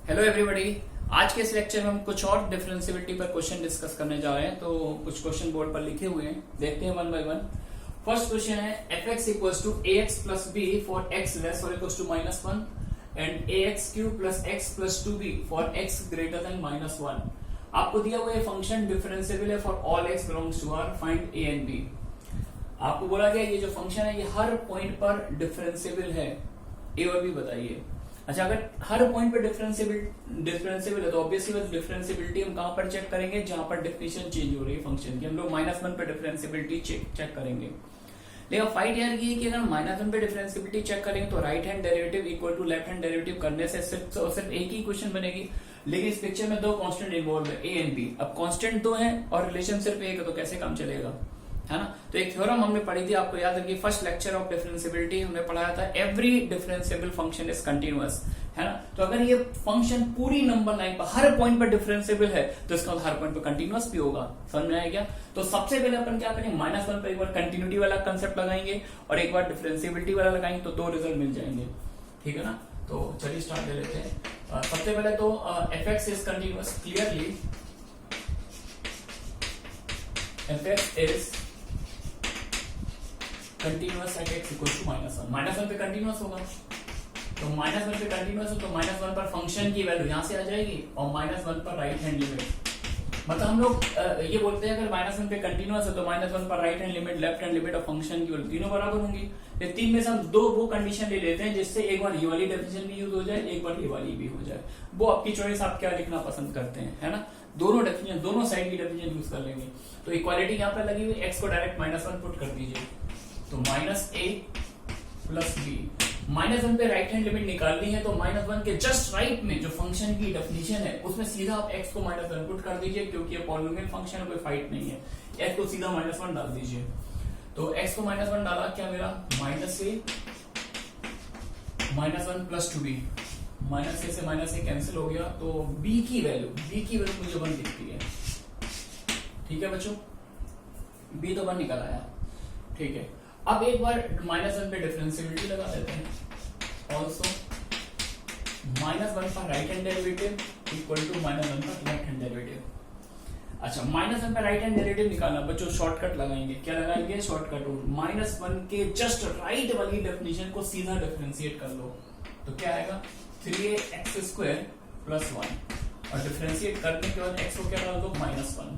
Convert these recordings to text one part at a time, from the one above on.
Hello everybody. आज के इस लेक्चर में हम कुछ और डिफरेंशियबिलिटी पर क्वेश्चन डिस्कस करने जा रहे हैं। तो कुछ क्वेश्चन बोर्ड पर लिखे हुए हैं, देखते हैं one by one. First question है fx equals to ax plus b for x less और equals to -1 and ax cube plus x plus 2b for x greater than -1। आपको दिया हुआ ये फंक्शन डिफरेंशिएबल है for all x belongs to R, find a and b। आपको बोला गया ये जो फंक्शन है ये हर पॉइंट पर डिफरेंशिएबल है, a और b बताइए। अच्छा, अगर हर पॉइंट पे डिफरेंशिएबल है तो ऑब्वियसली बस डिफरेंशिएबिलिटी हम कहां पर चेक करेंगे, जहां पर डेफिनेशन चेंज हो रही है फंक्शन की। हम लोग -1 पे डिफरेंशिएबिलिटी चेक करेंगे। लेकिन फाइंड यार ये कि अगर -1 पे डिफरेंशिएबिलिटी चेक करेंगे तो right hand derivative equal to left hand derivative करने से सिर्फ एक ही क्वेश्चन बनेगी। लेकिन इस पिक्चर में दो कांस्टेंट इन्वॉल्व है, a एंड b। अब कांस्टेंट दो है और रिलेशन सिर्फ एक है, तो कैसे काम चलेगा, है ना। तो एक थ्योरम हमने पढ़ी थी, आपको याद रखिए, फर्स्ट लेक्चर ऑफ डिफरेंशिएबिलिटी हमने पढ़ाया था, every differentiable function is continuous, है ना। तो अगर ये फंक्शन पूरी नंबर लाइन पर हर पॉइंट पर डिफरेंशिएबल है तो इसका हर पॉइंट पर कंटीन्यूअस भी होगा। समझ में आया क्या? तो सबसे पहले अपन क्या करेंगे, -1 पर एक बार कंटिन्यूटी वाला कंसेप्ट लगाएंगे और एक बार डिफरेंशिएबिलिटी वाला लगाएंगे, तो दो रिजल्ट मिल जाएंगे, ठीक है ना। तो चलिए स्टार्ट ले लेते हैं। सबसे पहले तो fx is continuous, clearly fx is continuous at x equal to -1। -1 पे कंटीन्यूअस होगा, तो -1 पे कंटीन्यूअस हो तो -1 पर फंक्शन की वैल्यू यहां से आ जाएगी और -1 पर राइट हैंड लिमिट। मतलब हम लोग ये बोलते हैं अगर -1 पे कंटीन्यूअस है तो -1 पर right hand limit, left hand limit और फंक्शन की वैल्यू तीनों बराबर होंगी। ये तीन में से हम दो वो कंडीशन ले लेते हैं जिससे एक बार ये वाली डेफिनेशन भी यूज हो जाए, एक बार ये वाली भी हो जाए। वो आपकी चॉइस, आप क्या लिखना पसंद करते हैं, है ना। दोनों डेफिनेशन, दोनों साइड की डेफिनेशन यूज कर लेंगे। तो इक्वालिटी यहाँ पर लगी हुई, x को डायरेक्ट -1 पुट कर दीजिए, तो -a प्लस b। -1 पे राइट हैंड लिमिट निकालनी है तो -1 के जस्ट राइट में जो फंक्शन की डेफिनेशन है उसमें सीधा आप x को -1 पुट कर दीजिए, क्योंकि ये पॉलिनोमियल फंक्शन है, कोई फाइट नहीं है। x को सीधा -1 डाल दीजिए, तो x को -1 डाला, क्या मेरा -a -1 प्लस 2b, -a से -a कैंसिल हो गया, तो b की वैल्यू मुझे 1 दिखती है, ठीक है बच्चों। b तो 1 निकल आया, ठीक है। अब एक बार -1 पे डिफरेंशिएबिलिटी लगा देते हैं, ऑल्सो -1 पर right hand derivative equal to -1 पर लेफ्ट हैंड डेरिवेटिव। अच्छा, -1 पर राइट हैंड डेरिवेटिव निकालना बच्चों, शॉर्टकट लगाएंगे। क्या लगाएंगे? Shortcut rule. -1 के जस्ट राइट वाली डेफिनेशन को सीधा डिफरेंशिएट कर लो, तो क्या आएगा 3ax² प्लस 1, और डिफरेंशिएट करने के बाद x को क्या डाल दो, -1।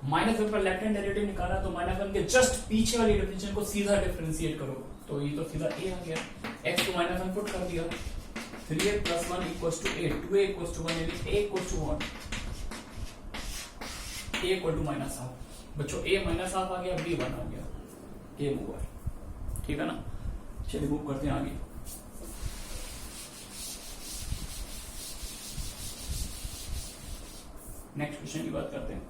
-1 पर लेफ्ट हैंड डेरिवेटिव निकाला तो -1 के जस्ट पीछे वाली डेफिनेशन को सीधा डिफरेंशिएट करो, तो ये तो सीधा a आ गया। x को -1 पुट कर दिया, 3a plus 1 equals to a, 2a equals to 1, यानी a equals to 1, a equal to -1/2। बच्चों a -1/2 आ गया, b 1 आ गया, गेम ओवर, ठीक है ना। चलिए मूव करते हैं आगे। नेक्स्ट क्वेश्चन की बात करते हैं।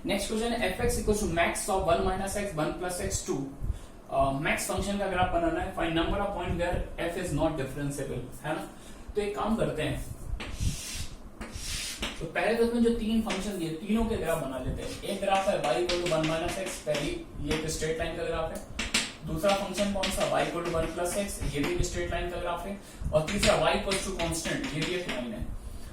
नेक्स्ट क्वेश्चन है fx equal to max of 1 - x 1 + x 2। Max function का ग्राफ बनाना है, find number of point where f is not differentiable, है ना। तो एक काम करते हैं, तो पहले तो इसमें जो तीन फंक्शन दिए तीनों के ग्राफ बना लेते हैं। एक ग्राफ है y इक्वल टू 1 - x, पहली ये एक स्ट्रेट लाइन का ग्राफ है। दूसरा फंक्शन कौन सा, y इक्वल टू 1 + x, ये भी एक स्ट्रेट लाइन का ग्राफ है। और तीसरा y इक्वल टू कांस्टेंट, ये भी एक लाइन है।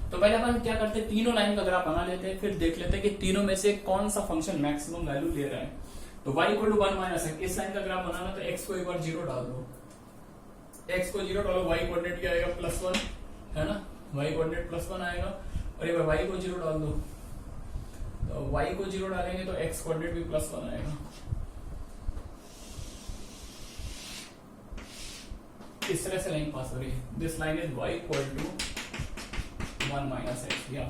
तो पहले अपन क्या करते हैं, तीनों लाइन का ग्राफ बना लेते हैं, फिर देख लेते हैं कि तीनों में से कौन सा फंक्शन मैक्सिमम वैल्यू ले रहा है। तो y इक्वल टू 1 - x, इस लाइन का ग्राफ बनाना, तो x को एक बार 0 डाल दो, x को 0 डालो, y कोऑर्डिनेट क्या आएगा, +1, है ना। y कोऑर्डिनेट +1 आएगा, और एक बार y को 0 डाल दो, तो y को 0 डालेंगे तो x कोऑर्डिनेट भी +1 आएगा। इस तरह से लाइन पास हो रही है। This line is y equal to 1 - x, या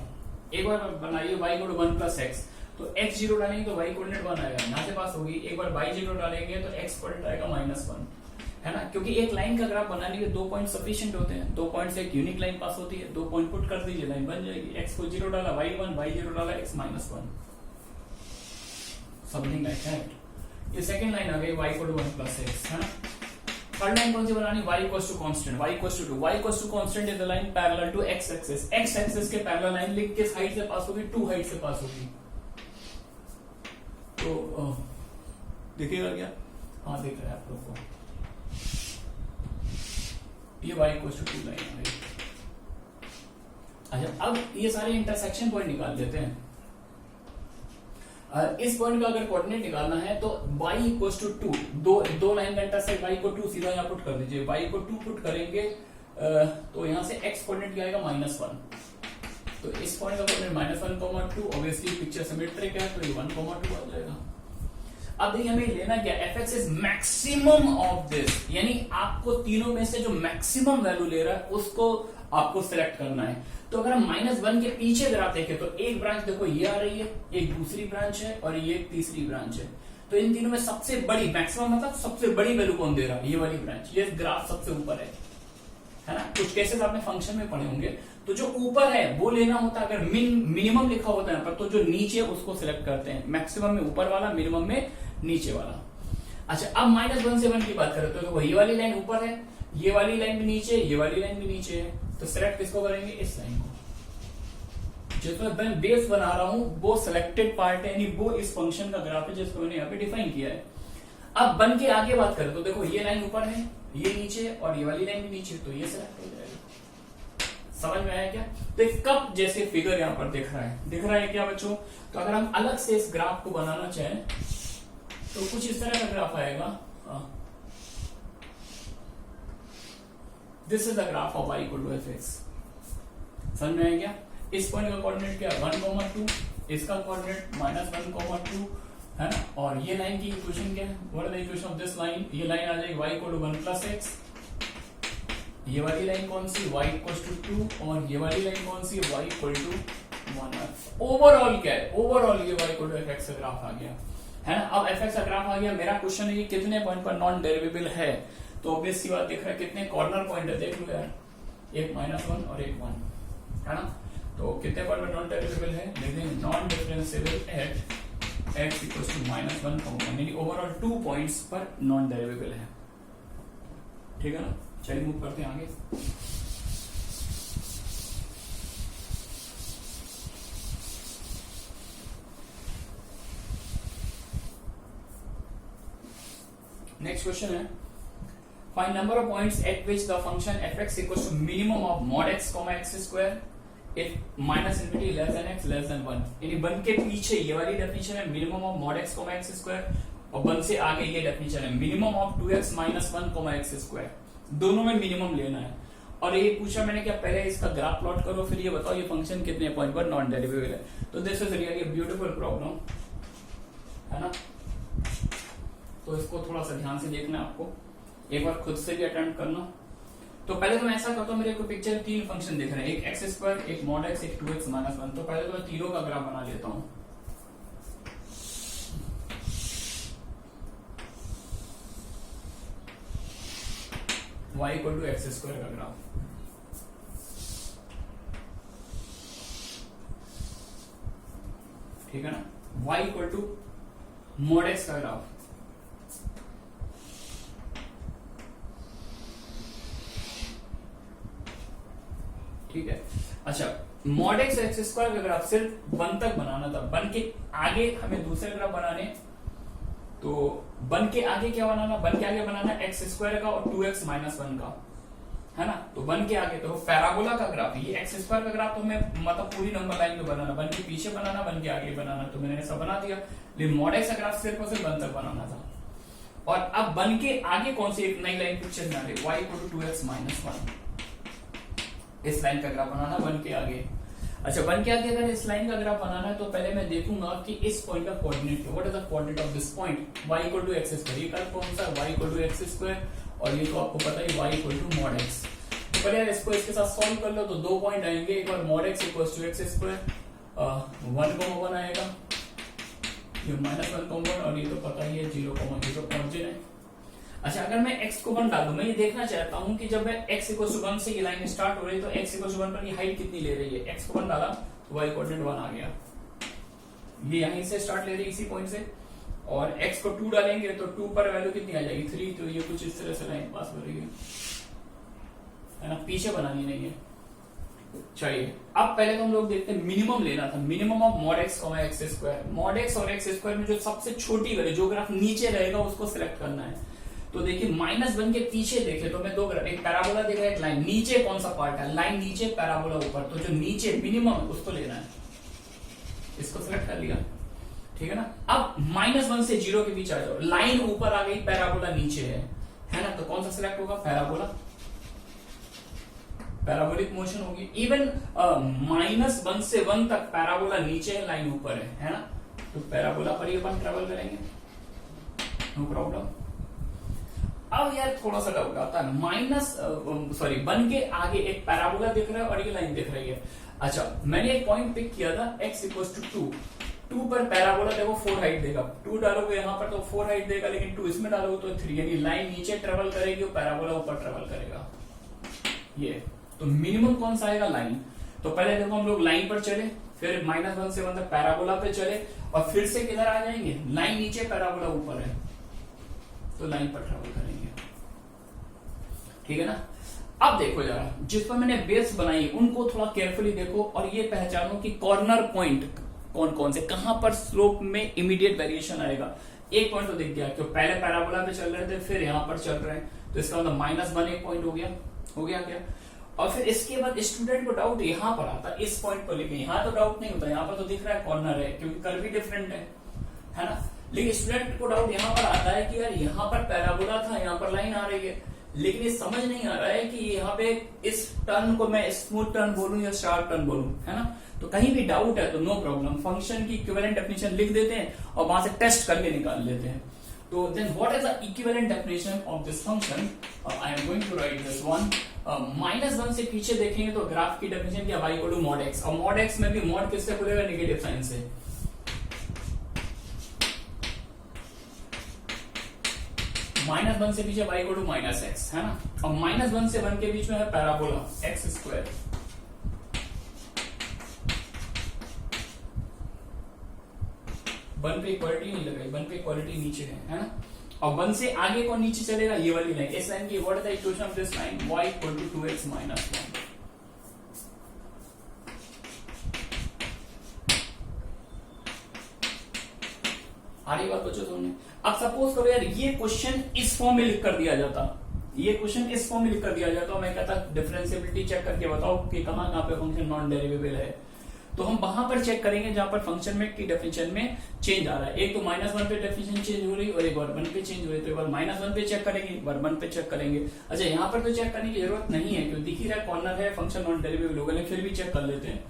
एक बार बनाइए y इक्वल टू 1 + x, तो x 0 डालेंगे तो y कोऑर्डिनेट 1 आएगा, यहां से पास होगी। एक बार y 0 डालेंगे तो x कोऑर्डिनेट आएगा -1, है ना। क्योंकि एक लाइन का ग्राफ बनाने के 2 पॉइंट सफिशिएंट होते हैं, 2 पॉइंट से एक यूनिक लाइन पास होती है, 2 पॉइंट पुट कर दीजिए, लाइन बन जाएगी। x को 0 डाला, y 1, y 0 डाला, x -1, समथिंग लाइक दैट। ये सेकंड लाइन आ गई y इक्वल टू 1 + x, है ना। थर्ड लाइन कौन सी बनानी, y equals to constant, y equals to 2, y equals to constant is the line parallel to x axis. x axis के parallel line लिख किस हाइट से पास होगी, 2 हाइट से पास होगी। तो देखिएगा क्या, हाँ देख रहे हैं आप लोग को, ये y इक्वल्स टू 2 लाइन आ गई। अब ये सारे इंटरसेक्शन पॉइंट निकाल लेते हैं। इस पॉइंट का अगर कोऑर्डिनेट निकालना है तो y इक्वल्स टू 2, दो लाइन का इंटरसेक्ट y को 2 सीधा यहाँ पुट कर दीजिए। y को 2 पुट करेंगे तो यहाँ से x कोऑर्डिनेट क्या आएगा -1, तो इस पॉइंट का कोऑर्डिनेट -1, 2 ऑब्वियसली पिक्चर सिमेट्रिक है तो ये 1, 2 आ जाएगा। अब देखिए हमें लेना क्या, fx is maximum of this, यानी आपको तीनों में से जो मैक्सिमम वैल्यू ले रहा है उसको आपको सिलेक्ट करना है। तो अगर हम -1 के पीछे अगर आप देखें तो एक ब्रांच देखो ये आ रही है, एक दूसरी ब्रांच है और ये एक तीसरी ब्रांच है। तो इन तीनों में सबसे बड़ी मैक्सिमम मतलब सबसे बड़ी वैल्यू कौन दे रहा है, ये वाली ब्रांच। ये ग्राफ सबसे ऊपर है ना। कुछ केसेस आपने फंक्शन में पढ़े होंगे, तो जो ऊपर है वो लेना होता है। अगर मिनिमम लिखा होता है पर, तो जो नीचे उसको सिलेक्ट करते हैं। मैक्सिमम में ऊपर वाला, मिनिमम में नीचे वाला। अच्छा अब -1 से 1 की बात करें तो ये वाली लाइन ऊपर है, ये वाली लाइन भी नीचे, ये वाली लाइन भी नीचे है, तो सिलेक्ट किसको करेंगे, इस लाइन को। जिसमें मैं बेस बना रहा हूं वो सिलेक्टेड पार्ट है, यानी वो इस फंक्शन का ग्राफ है जिसको मैंने यहाँ पे डिफाइन किया है। अब बन के आगे बात करें तो देखो ये लाइन ऊपर है, ये नीचे और ये वाली लाइन भी नीचे, तो ये सिलेक्ट हो जाएगा। समझ में आया क्या? तो एक कप जैसे फिगर यहाँ पर दिख रहा है क्या बच्चों? तो अगर हम अलग से इस ग्राफ को बनाना चाहें तो कुछ इस तरह का ग्राफ आएगा। This is the graph of y equal to fx। समझ में आया क्या? इस पॉइंट का कोऑर्डिनेट क्या, 1, 2, इसका कोऑर्डिनेट -1, 2 है ना। और ये लाइन की इक्वेशन क्या है, what is the equation of this line? ये लाइन आ जाएगी y इक्वल टू 1 + x। ये वाली लाइन कौन सी, y इक्वल टू 2, और ये वाली लाइन कौन सी, y इक्वल टू 1। ओवरऑल क्या है, ओवरऑल ये y इक्वल टू fx का ग्राफ आ गया है ना। अब fx का ग्राफ आ गया। मेरा क्वेश्चन है कि कितने पॉइंट पर नॉन डेरिवेबल है, तो ऑब्वियस सी बात दिख रहा है कितने कॉर्नर पॉइंट है, देख लो यार, एक -1 और एक 1 है ना। तो कितने पॉइंट पर नॉन डेरिवेबल है, देखिए non differentiable at x equals to -1, यानी ओवरऑल 2 पॉइंट्स पर नॉन डेरिवेबल है। ठीक है ना। चलिए मूव करते हैं आगे। नेक्स्ट क्वेश्चन है, find number of points at which the function fx equals to minimum of mod x, x square if -∞ less than x less than 1। यानी बन के पीछे ये वाली डेफिनेशन है minimum of mod x, x square, और बन से आगे ये डेफिनेशन है minimum of 2x - 1, x square. दोनों में मिनिमम लेना है। और ये पूछा मैंने क्या, पहले इसका ग्राफ प्लॉट करो फिर ये बताओ ये फंक्शन कितने पॉइंट पर नॉन डेरिवेबल है। तो this is really a beautiful problem है ना। तो इसको थोड़ा सा ध्यान से देखना है आपको, एक बार खुद से भी अटेम्प्ट करना। तो पहले तो मैं ऐसा करता हूं, मेरे को पिक्चर 3 फंक्शन दिख रहे हैं, एक x स्क्वायर, एक mod x, एक 2x - 1। तो पहले तो मैं तीनों का ग्राफ बना लेता हूं। y equal to x square का ग्राफ, ठीक है ना। y equal to mod x का ग्राफ, ठीक है। अच्छा mod x स्क्वायर का ग्राफ सिर्फ 1 तक बनाना था, बन के आगे हमें दूसरे ग्राफ बनाने, तो बन के आगे क्या बनाना, बन के आगे बनाना x स्क्वायर का और 2x - 1 का, है ना। तो बन के आगे तो पैराबोला का ग्राफ, ये x स्क्वायर का ग्राफ तो हमें मतलब पूरी नंबर लाइन में बनाना, बन के पीछे बनाना, बन के आगे बनाना, तो मैंने ऐसा बना दिया। लेकिन mod x का ग्राफ सिर्फ और सिर्फ 1 तक बनाना था। और अब बन के आगे कौन सी एक नई लाइन पिक्चर बना रही, y इक्वल टू 2x - 1, इस लाइन का ग्राफ बनाना बन के आगे। अच्छा बन के आगे अगर इस लाइन का ग्राफ बनाना है तो पहले मैं देखूंगा कि इस पॉइंट का coordinate, what is the coordinate of this point, y equal to x square. ये कर्व कौन सा, y equal to x square, और ये तो आपको पता है y equal to mod x। तो पहले यार इसको इसके साथ सॉल्व कर लो तो 2 पॉइंट आएंगे, एक बार mod x equals to x square 1, 1 आएगा, ये -1, और ये तो पता ही है 0, 0 ऑरिजिन है। अच्छा अगर मैं x को 1 डाल दूं, मैं ये देखना चाहता हूं कि जब मैं x इक्वल टू 1 से ये लाइन स्टार्ट हो रही है तो x इक्वल टू 1 पर ये हाइट कितनी ले रही है। x को 1 डाला तो y कोऑर्डिनेट 1 आ गया, ये यहीं से स्टार्ट ले रही है इसी पॉइंट से। और x को 2 डालेंगे तो 2 पर वैल्यू कितनी आ जाएगी 3, तो ये कुछ इस तरह से लाइन पास हो रही है ना, पीछे बनानी नहीं है। चलिए अब पहले तो हम लोग देखते हैं मिनिमम लेना था, minimum of mod x, x square. mod x और x स्क्वायर में जो सबसे छोटी वैल्यू, जो ग्राफ नीचे रहेगा उसको सिलेक्ट करना है। तो देखिए -1 के पीछे देखे तो मैं दो ग्राफ, एक पैराबोला देखा, एक लाइन, नीचे कौन सा पार्ट है, लाइन नीचे पैराबोला ऊपर, तो जो नीचे मिनिमम उसको लेना है, इसको सिलेक्ट कर लिया, ठीक है ना। अब -1 से 0 के बीच आ जाओ, लाइन ऊपर आ गई, पैराबोला नीचे है ना, तो कौन सा सिलेक्ट होगा, पैराबोला, पैराबोलिक मोशन होगी। इवन -1 से 1 तक पैराबोला नीचे है, लाइन ऊपर है ना, तो पैराबोला पर ही अपन ट्रेवल करेंगे, नो प्रॉब्लम। अब यार थोड़ा सा डाउट आता है, 1 के आगे एक पैराबोला दिख रहा है और ये लाइन दिख रही है। अच्छा, मैंने एक पॉइंट पिक किया था x = 2 पर पैराबोला देखो 4 हाइट देगा, 2 डालोगे यहाँ पर तो 4 हाइट देगा, लेकिन 2 इसमें डालोगे तो 3, यानी लाइन नीचे ट्रेवल करेगी और पैराबोला ऊपर ट्रेवल करेगा। ये तो मिनिमम कौन सा आएगा, लाइन। तो पहले देखो हम लोग लाइन पर चले, फिर -1 से 1 तक पैराबोला पे चले, और फिर से किधर आ जाएंगे, लाइन नीचे पैराबोला ऊपर है, तो लाइन पर ट्रेवल करेंगे, ठीक है ना। अब देखो जरा, जिस पर मैंने बेस बनाई उनको थोड़ा केयरफुली देखो और ये पहचानो कि कॉर्नर पॉइंट कौन कौन से, कहां पर स्लोप में इमीडिएट वेरिएशन आएगा। एक पॉइंट तो दिख गया कि पहले पैराबोला पे चल रहे थे, फिर यहां पर चल रहे हैं, तो इसका मतलब -1 एक पॉइंट हो गया क्या। और फिर इसके बाद स्टूडेंट को डाउट यहां पर आता है, इस पॉइंट पर, लेकिन यहां तो डाउट नहीं होता, यहां पर तो दिख रहा है कॉर्नर है, क्योंकि कर्व भी डिफरेंट है ना। लेकिन स्टूडेंट को डाउट यहां पर आता है कि यार यहां पर पैराबोला था, यहां पर लाइन आ रही है, लेकिन ये समझ नहीं आ रहा है कि यहाँ पे इस टर्न को मैं स्मूथ टर्न बोलूं या शार्प टर्न बोलूं, है ना। तो कहीं भी डाउट है तो नो प्रॉब्लम, फंक्शन की इक्विवेलेंट डेफिनेशन लिख देते हैं और वहां से टेस्ट करके निकाल लेते हैं। तो then what is the equivalent definition of this function, I am going to write this one. -1 से पीछे देखेंगे तो ग्राफ की डेफिनेशन क्या, y = mod x, और mod x में भी mod किससे खुलेगा, नेगेटिव साइन से। -1 से पीछे y = -x, है ना। और -1 से 1 के बीच में है पैराबोला x², वन पे इक्वालिटी नहीं लगाई, वन पे इक्वालिटी नीचे है ना। और 1 से आगे कौन नीचे चलेगा, ये वाली लाइन, इस लाइन की what is the equation of this line, y = 2x - 1। आ रही बात बच्चों समझे। अब सपोज करो यार ये क्वेश्चन इस फॉर्म में लिख कर दिया जाता, ये क्वेश्चन इस फॉर्म में लिख कर दिया जाता, और मैं कहता डिफरेंशिएबिलिटी चेक करके बताओ कि कहां कहां पे फंक्शन नॉन डेरिवेबल है, तो हम वहां पर चेक करेंगे जहां पर फंक्शन में की डेफिनेशन में चेंज आ रहा है। एक तो -1 पे डेफिनेशन चेंज हो रही और एक बार 1 पे चेंज हो रही, तो एक बार -1 पे चेक करेंगे, एक बार 1 पे चेक करेंगे। अच्छा, यहाँ पर तो चेक करने की जरूरत नहीं है, क्योंकि दिख ही रहा है कॉर्नर है, फंक्शन नॉन डेरिवेबल होगा, लेकिन फिर भी चेक कर लेते हैं।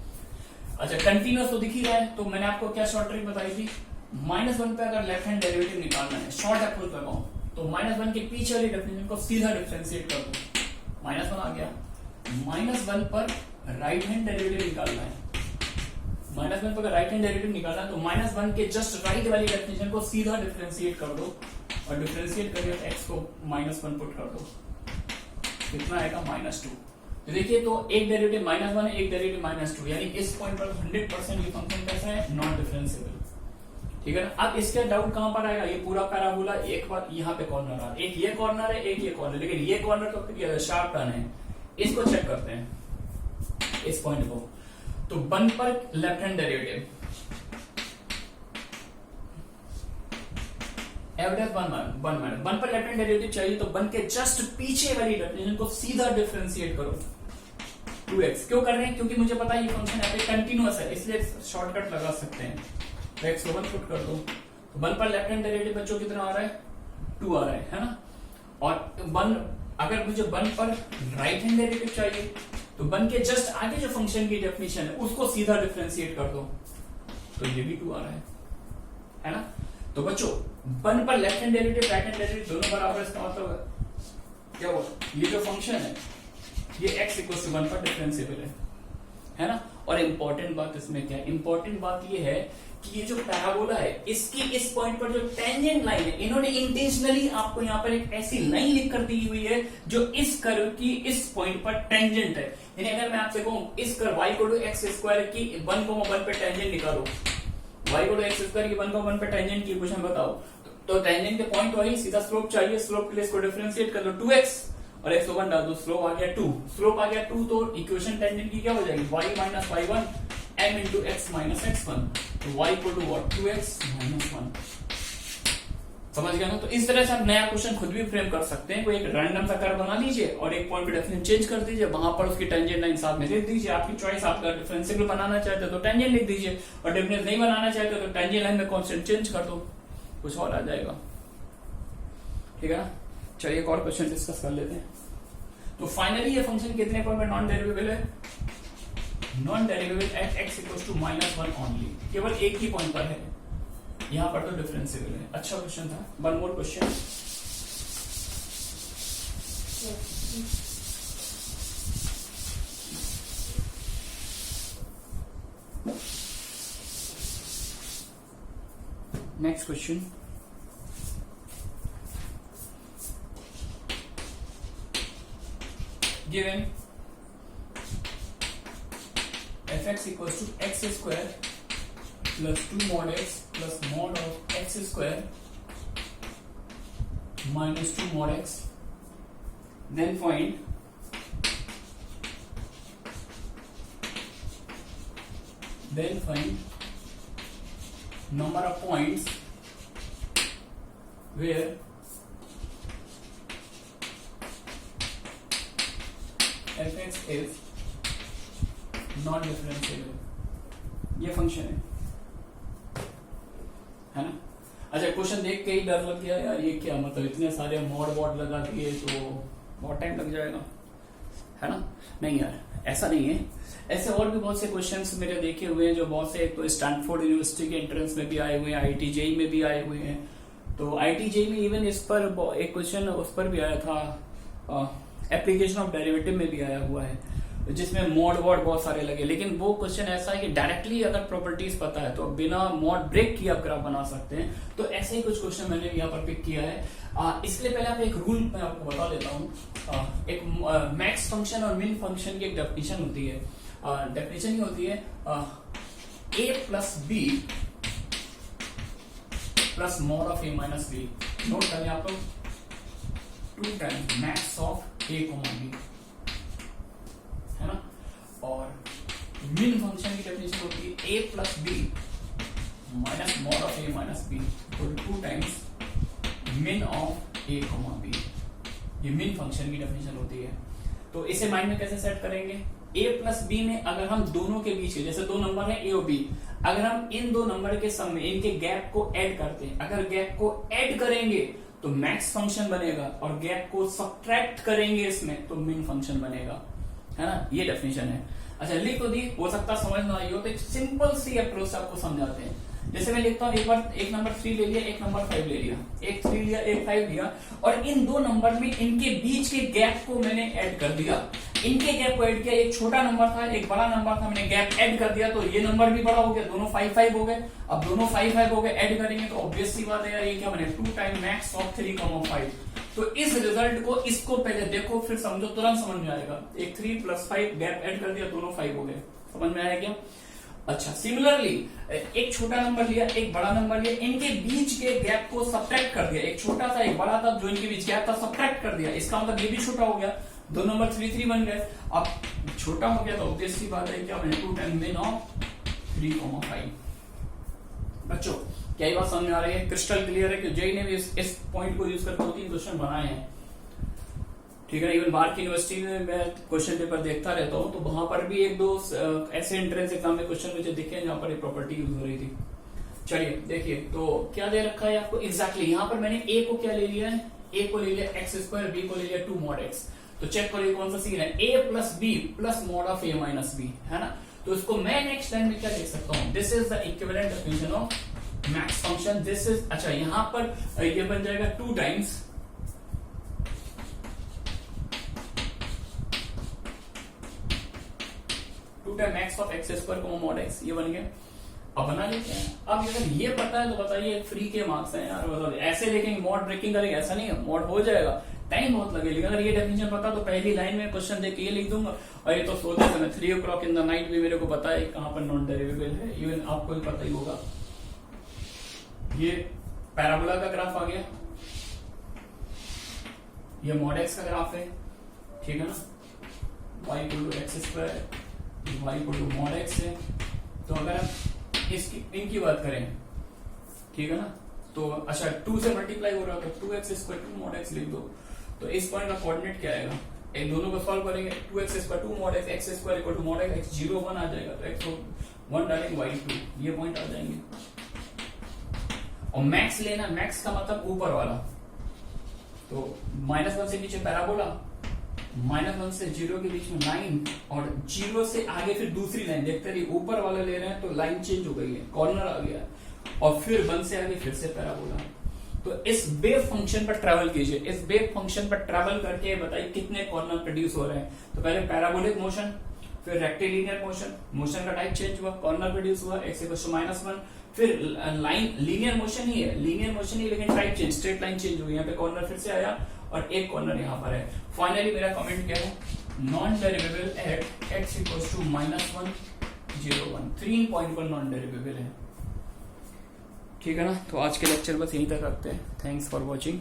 अच्छा, कंटिन्यूअस तो दिख ही रहा है, तो मैंने आपको क्या शॉर्ट ट्रिक बताई थी, -1 पे अगर लेफ्ट हैंड डेरिवेटिव निकालना है, शॉर्ट अप्रोच लगाओ, तो -1 के पीछे वाली डेफिनेशन को सीधा डिफरेंशिएट कर दो, -1 आ गया, -1 पर राइट हैंड डेरिवेटिव निकालना है, -1 पर राइट हैंड डेरिवेटिव निकालना है, तो -1 के जस्ट राइट वाली डेफिनेशन को सीधा डिफरेंशिएट कर दो, और डिफरेंशिएट करके x को -1 पुट कर दो, कितना आएगा, -2। तो देखिए, तो एक डेरिवेटिव -1 है, एक डेरिवेटिव -2, यानी इस पॉइंट पर 100% ये फंक्शन कैसा है, नॉन डिफरेंशिएबल, ठीक है ना। अब इसका डाउट कहां पर आएगा, ये पूरा पैराबोला, एक बार यहाँ पे कॉर्नर आ, एक ये कॉर्नर है, एक ये कॉर्नर, लेकिन ये कॉर्नर तो शार्प टर्न है, इसको चेक करते हैं, इस पॉइंट को। तो 1 पर लेफ्ट हैंड डेरिवेटिव, एवरेज 1 पर लेफ्ट हैंड डेरिवेटिव चाहिए, तो 1 के जस्ट पीछे वाली डेफिनेशन को सीधा डिफरेंशिएट करो, 2x। क्यों कर रहे हैं, क्योंकि मुझे पता है ये फंक्शन यहाँ पे कंटिन्यूअस है, इसलिए शॉर्टकट लगा सकते हैं, तो x को 1 पुट कर दो, तो 1 पर लेफ्ट हैंड डेरिवेटिव बच्चों कितना आ रहा है, 2 आ रहा है ना। और 1 अगर मुझे 1 पर राइट हैंड डेरिवेटिव चाहिए, तो 1 के जस्ट आगे जो फंक्शन की डेफिनेशन है उसको सीधा डिफरेंशिएट कर दो, तो ये भी 2 आ रहा है ना। तो बच्चों 1 पर left hand derivative right hand derivative दोनों बराबर, इसका मतलब क्या हुआ, ये जो फंक्शन है ये x = 1 पर डिफरेंशिएबल है ना। और इंपॉर्टेंट बात इसमें क्या है, इंपॉर्टेंट बात ये है कि ये जो पैराबोला है, इसकी इस पॉइंट पर जो टेंजेंट लाइन है, इन्होंने इंटेंशनली आपको यहाँ पर एक ऐसी लाइन लिख कर दी हुई है जो इस कर्व की इस पॉइंट पर टेंजेंट है। यानी अगर मैं आपसे कहूं इस कर्व y = x² की 1,1 पे टेंजेंट निकालो, y = x² की 1,1 पे टेंजेंट की इक्वेशन बताओ, तो टेंजेंट के पॉइंट वही, सीधा स्लोप चाहिए, स्लोप के लिए इसको डिफरेंशिएट कर लो, 2x और x को 1 डाल दो, स्लोप आ गया 2, स्लोप आ गया 2, तो इक्वेशन टेंजेंट की क्या हो जाएगी, y - y1 m × x - x1, तो y = 2x - 1। समझ गया ना। तो इस तरह से आप नया क्वेश्चन खुद भी फ्रेम कर सकते हैं। कोई एक रैंडम सा कर्व बना लीजिए और एक पॉइंट पे डेफिनेशन चेंज कर दीजिए, वहां पर उसकी टेंजेंट लाइन साथ में लिख दीजिए, आपकी चॉइस। आपका डिफरेंशियल बनाना चाहते हो तो टेंजेंट लिख दीजिए, और डिफरेंस नहीं बनाना चाहते हो तो टेंजेंट लाइन में कांस्टेंट चेंज कर दो, कुछ और आ जाएगा। ठीक है ना। चलिए एक और क्वेश्चन डिस्कस कर लेते हैं। तो फाइनली ये फंक्शन कितने पॉइंट पर नॉन डेरिवेबल है? Non derivable at x equals to -1 only, केवल एक ही पॉइंट पर है, यहां पर तो डिफरेंशिएबल है। अच्छा क्वेश्चन था। One more question. Next question, given fx equals to x square plus 2 mod x plus mod of x square minus 2 mod x, then find number of points where fx is non differentiable. ये function है ना। अच्छा question देख के ही डर लग गया यार, ये क्या मतलब इतने सारे मॉड वॉड लगा दिए तो बहुत टाइम लग जाएगा, है ना। नहीं यार ऐसा नहीं है, ऐसे और भी बहुत से क्वेश्चंस मेरे देखे हुए हैं जो बहुत से, एक तो स्टैनफोर्ड यूनिवर्सिटी के एंट्रेंस में भी आए हुए हैं, IIT JEE में भी आए हुए हैं। तो IIT JEE में इवन इस पर एक क्वेश्चन उस पर भी आया था, एप्लीकेशन ऑफ डेरिवेटिव में भी आया हुआ है, जिसमें मॉड वॉड बहुत सारे लगे। लेकिन वो क्वेश्चन ऐसा है कि डायरेक्टली अगर प्रॉपर्टीज पता है तो बिना मॉड ब्रेक किए आप ग्राफ बना सकते हैं। तो ऐसे ही कुछ क्वेश्चन मैंने यहाँ पर पिक किया है। इसलिए पहले आप एक रूल मैं आपको बता देता हूँ। एक मैक्स फंक्शन और मिन फंक्शन की एक डेफिनेशन होती है। डेफिनेशन ही होती है a plus b plus mod of a minus b. Note करें आप लोग, 2 times max of a comma b, है ना। और मिन फंक्शन की डेफिनेशन होती है a plus b minus mod of a minus b, तो 2 टाइम्स मिन ऑफ a कॉमा b। ये मिन फंक्शन की डेफिनेशन होती है। तो इसे माइंड में कैसे सेट करेंगे? a प्लस बी में अगर हम दोनों के बीच के, जैसे 2 नंबर है a और b, अगर हम इन 2 नंबर के सम में इनके गैप को ऐड करते हैं, अगर गैप को ऐड करेंगे तो मैक्स फंक्शन बनेगा, और गैप को सब्ट्रैक्ट करेंगे इसमें तो मिन फंक्शन बनेगा, है ना। ये डेफिनेशन है। अच्छा लिख तो दी, हो सकता समझ ना आई हो, तो एक सिंपल सी अप्रोच से आपको समझाते हैं। जैसे मैं लिखता हूँ, एक बार एक नंबर 3 ले लिया, एक नंबर 5 ले लिया, एक 3 लिया, एक 5 लिया, और इन 2 नंबर में इनके बीच के गैप को मैंने ऐड कर दिया। इनके गैप को ऐड किया, एक छोटा नंबर था एक बड़ा नंबर था, मैंने गैप ऐड कर दिया, तो ये नंबर भी बड़ा हो गया, दोनों 5 हो गए। अब दोनों 5 हो गए, ऐड करेंगे तो ऑब्वियस सी बात है यार, ये क्या बने 2 टाइम मैक्स ऑफ 3 कॉमा 5। तो इस रिजल्ट को, इसको पहले देखो फिर समझो, तुरंत समझ में आएगा। एक 3 प्लस 5 गैप ऐड कर दिया, दोनों 5 हो गए। समझ में आया क्या? अच्छा सिमिलरली एक छोटा नंबर लिया, एक बड़ा नंबर लिया, इनके बीच के गैप को सब्ट्रैक्ट कर दिया। एक छोटा था एक बड़ा था, जो इनके बीच गैप था सब्ट्रैक्ट कर दिया। इसका मतलब ये भी छोटा हो गया, 2 नंबर 3 बन गए। अब छोटा हो गया तो ऑब्वियस सी बात है क्या बने 2 टाइम मिन ऑफ 3,5। बच्चों क्या ये बात समझ में आ रही है? क्रिस्टल क्लियर है कि जेई ने भी इस पॉइंट को यूज करके 2-3 क्वेश्चन बनाए हैं। ठीक है। इवन बाहर की यूनिवर्सिटी में मैं क्वेश्चन पेपर देखता रहता हूँ, तो वहां पर भी 1-2 ऐसे एंट्रेंस एग्जाम में क्वेश्चन मुझे दिखे जहां पर ये प्रॉपर्टी यूज हो रही थी। चलिए देखिए, तो क्या दे रखा है आपको एग्जैक्टली यहाँ पर मैंने a को क्या ले लिया है, a को ले लिया x², b को ले लिया 2 mod x। तो चेक करिए कौन सा सीन है, a plus b plus mod of a minus b, है ना। तो इसको मैं नेक्स्ट टाइम में क्या लिख सकता हूँ, this is the equivalent definition of max function. This is, अच्छा यहाँ पर ये बन जाएगा 2 times max of x² mod x, ये बन गया। अब बना लेते हैं। अब अगर ये पता है तो बताइए, फ्री के मार्क्स हैं यार, मतलब ऐसे लिखेंगे मॉड ब्रेकिंग करेंगे, ऐसा नहीं है, मॉड हो जाएगा, टाइम बहुत लगेगा। अगर ये डेफिनेशन पता तो पहली लाइन में क्वेश्चन देख के ये लिख दूंगा, और ये तो सोचते समय 3 o'clock इन द नाइट भी मेरे को पता है कहां पर नॉन डेरिवेबल है, इवन आपको भी पता ही होगा। ये पैराबोला का ग्राफ आ गया, ये मॉड x का ग्राफ है, ठीक है ना, y equal to x², y equal to mod x है। तो अगर इसकी इनकी बात करें, ठीक है ना, तो अच्छा 2 से मल्टीप्लाई हो रहा है तो 2x स्क्वायर 2 mod x लिख दो। तो इस पॉइंट का कोऑर्डिनेट क्या आएगा, इन दोनों को सॉल्व करेंगे 2x स्क्वायर 2 mod x स्क्वायर इक्वल टू mod x 0 1 आ जाएगा, तो x को 1 डालेंगे y 2, ये पॉइंट आ जाएंगे। और मैक्स लेना, मैक्स का मतलब ऊपर वाला, तो -1 से नीचे पैराबोला, -1 से 0 के बीच में लाइन, और 0 से आगे फिर दूसरी लाइन, देखते रहिए ऊपर वाला ले रहे हैं तो लाइन चेंज हो गई है, कॉर्नर आ गया, और फिर 1 से आगे फिर से पैराबोला। तो इस वेव फंक्शन पर ट्रेवल कीजिए, इस वेव फंक्शन पर ट्रेवल करके बताइए कितने कॉर्नर प्रोड्यूस हो रहे हैं। तो पहले पैराबोलिक मोशन, फिर रेक्टिलिनियर मोशन, मोशन का टाइप चेंज हुआ, कॉर्नर प्रोड्यूस हुआ, x = -1, फिर लाइन लीनियर मोशन ही है, लीनियर मोशन ही, लेकिन type change, straight line change हुई, यहाँ पे कॉर्नर फिर से आया और एक कॉर्नर यहाँ पर है। फाइनली मेरा कमेंट क्या है, non derivable at x = -1 0 1, 3 point पर नॉन डेरिवेबल है। ठीक है ना, तो आज के लेक्चर बस यहीं तक रखते हैं। Thanks for watching.